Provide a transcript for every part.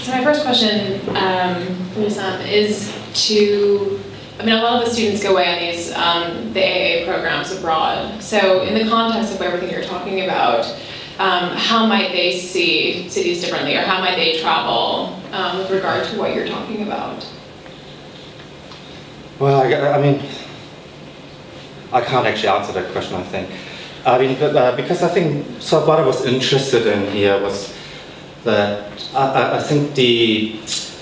So my first question for Sam is a lot of the students go away on these, the AA programs abroad. So in the context of everything you're talking about, how might they see cities differently, or how might they travel with regard to what you're talking about? Well, I can't actually answer that question, I think. Because I think, so what I was interested in here was that I think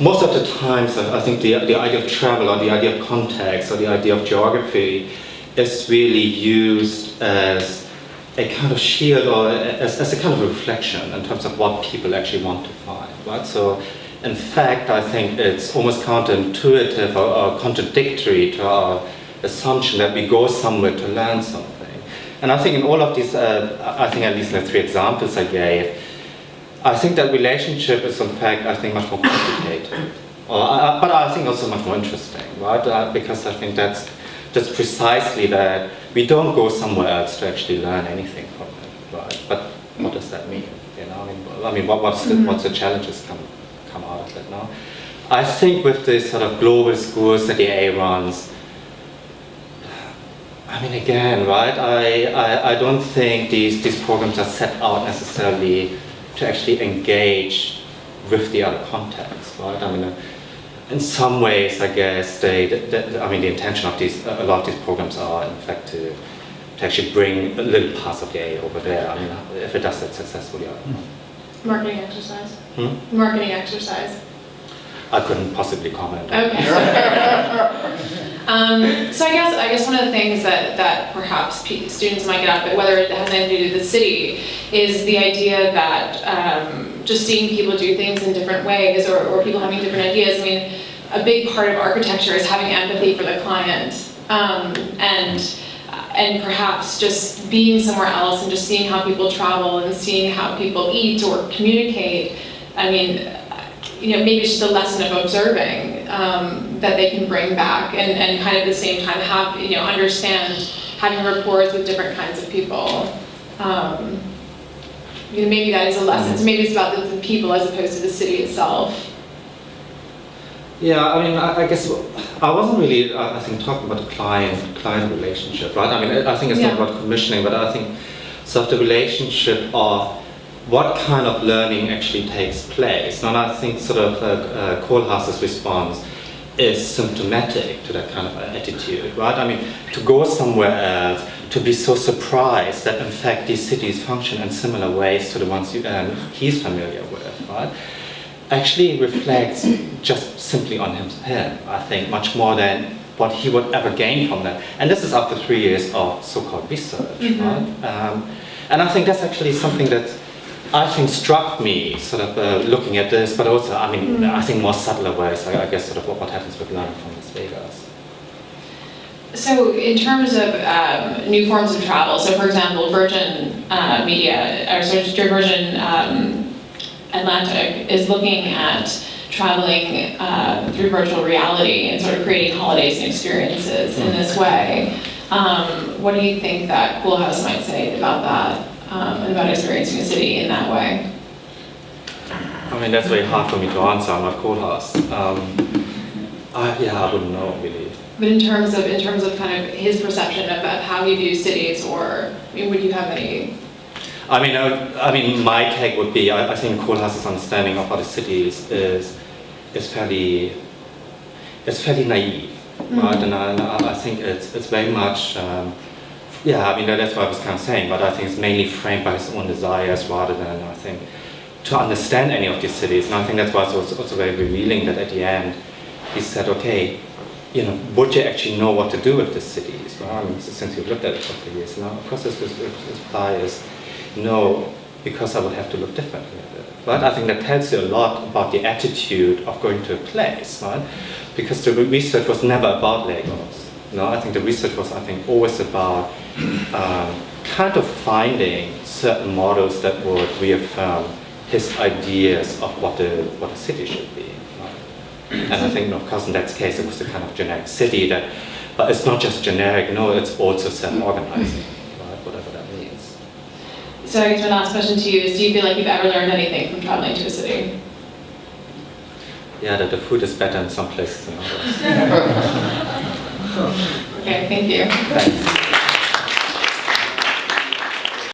most of the times, I think the idea of travel, or the idea of context, or the idea of geography is really used as a kind of shield, or as a kind of reflection in terms of what people actually want to find, right? So, in fact, I think it's almost counterintuitive or contradictory to our assumption that we go somewhere to learn something. And I think in all of these, I think at least in the 3 examples I gave, I think that relationship is in fact, I think, much more complicated. But I think also much more interesting, right? Because I think that's precisely that we don't go somewhere else to actually learn anything from it, right? But what does that mean? You know, what's the challenges come out of it now? I think with this sort of global schools that the AA runs, again, right, I don't think these programs are set out necessarily to actually engage with the other contexts, right? In some ways, I guess, the intention of a lot of these programs are, in fact, to actually bring a little parts of the AA over there. If it does that successfully, I don't know. Marketing exercise? Marketing exercise. I couldn't possibly comment. Okay. So I guess one of the things that perhaps students might get out of it, whether it has anything to do with the city, is the idea that just seeing people do things in different ways, or people having different ideas. A big part of architecture is having empathy for the client, and perhaps just being somewhere else and just seeing how people travel and seeing how people eat or communicate. Maybe it's just a lesson of observing that they can bring back, and kind of at the same time understand having rapport with different kinds of people. Maybe that is a lesson. So maybe it's about the people as opposed to the city itself. Yeah, I guess I wasn't really, I think, talking about the client relationship, right? I think it's not about commissioning, but I think sort of the relationship of what kind of learning actually takes place. And I think sort of Kohlhaas's response is symptomatic to that kind of attitude, right? To go somewhere else, to be so surprised that in fact these cities function in similar ways to the ones he's familiar with, right? Actually reflects just simply on him, I think, much more than what he would ever gain from that. And this is after 3 years of so-called research, right? And I think that's actually something that I think struck me, sort of looking at this, but also, I think more subtler ways, I guess, sort of what happens with learning from Las Vegas. So in terms of new forms of travel, so for example, Virgin Atlantic is looking at traveling through virtual reality and sort of creating holidays and experiences in this way. What do you think that Kohlhaas might say about that, and about experiencing a city in that way? That's very hard for me to answer. I'm not Kohlhaas. I wouldn't know really. But in terms of kind of his perception of how he views cities, or would you have any? My take would be, I think Kohlhaas's understanding of other cities is fairly naive, right? And I think it's very much, that's what I was kind of saying, but I think it's mainly framed by his own desires rather than, I think, to understand any of these cities. And I think that's why it's also very revealing that at the end he said, okay, would you actually know what to do with the cities? Well, since you've looked at it for 3 years now, of course his reply is, no, because I would have to look differently at it. Right? I think that tells you a lot about the attitude of going to a place, right? Because the research was never about Lagos. I think the research was, always about kind of finding certain models that would reaffirm his ideas of what a city should be. Right? And I think, of course, in that case, it was the kind of generic city but it's not just generic, it's also self-organizing. So I guess my last question to you is, do you feel like you've ever learned anything from traveling to a city? yeah, that the food is better in some places than others. Okay, thank you. Thanks.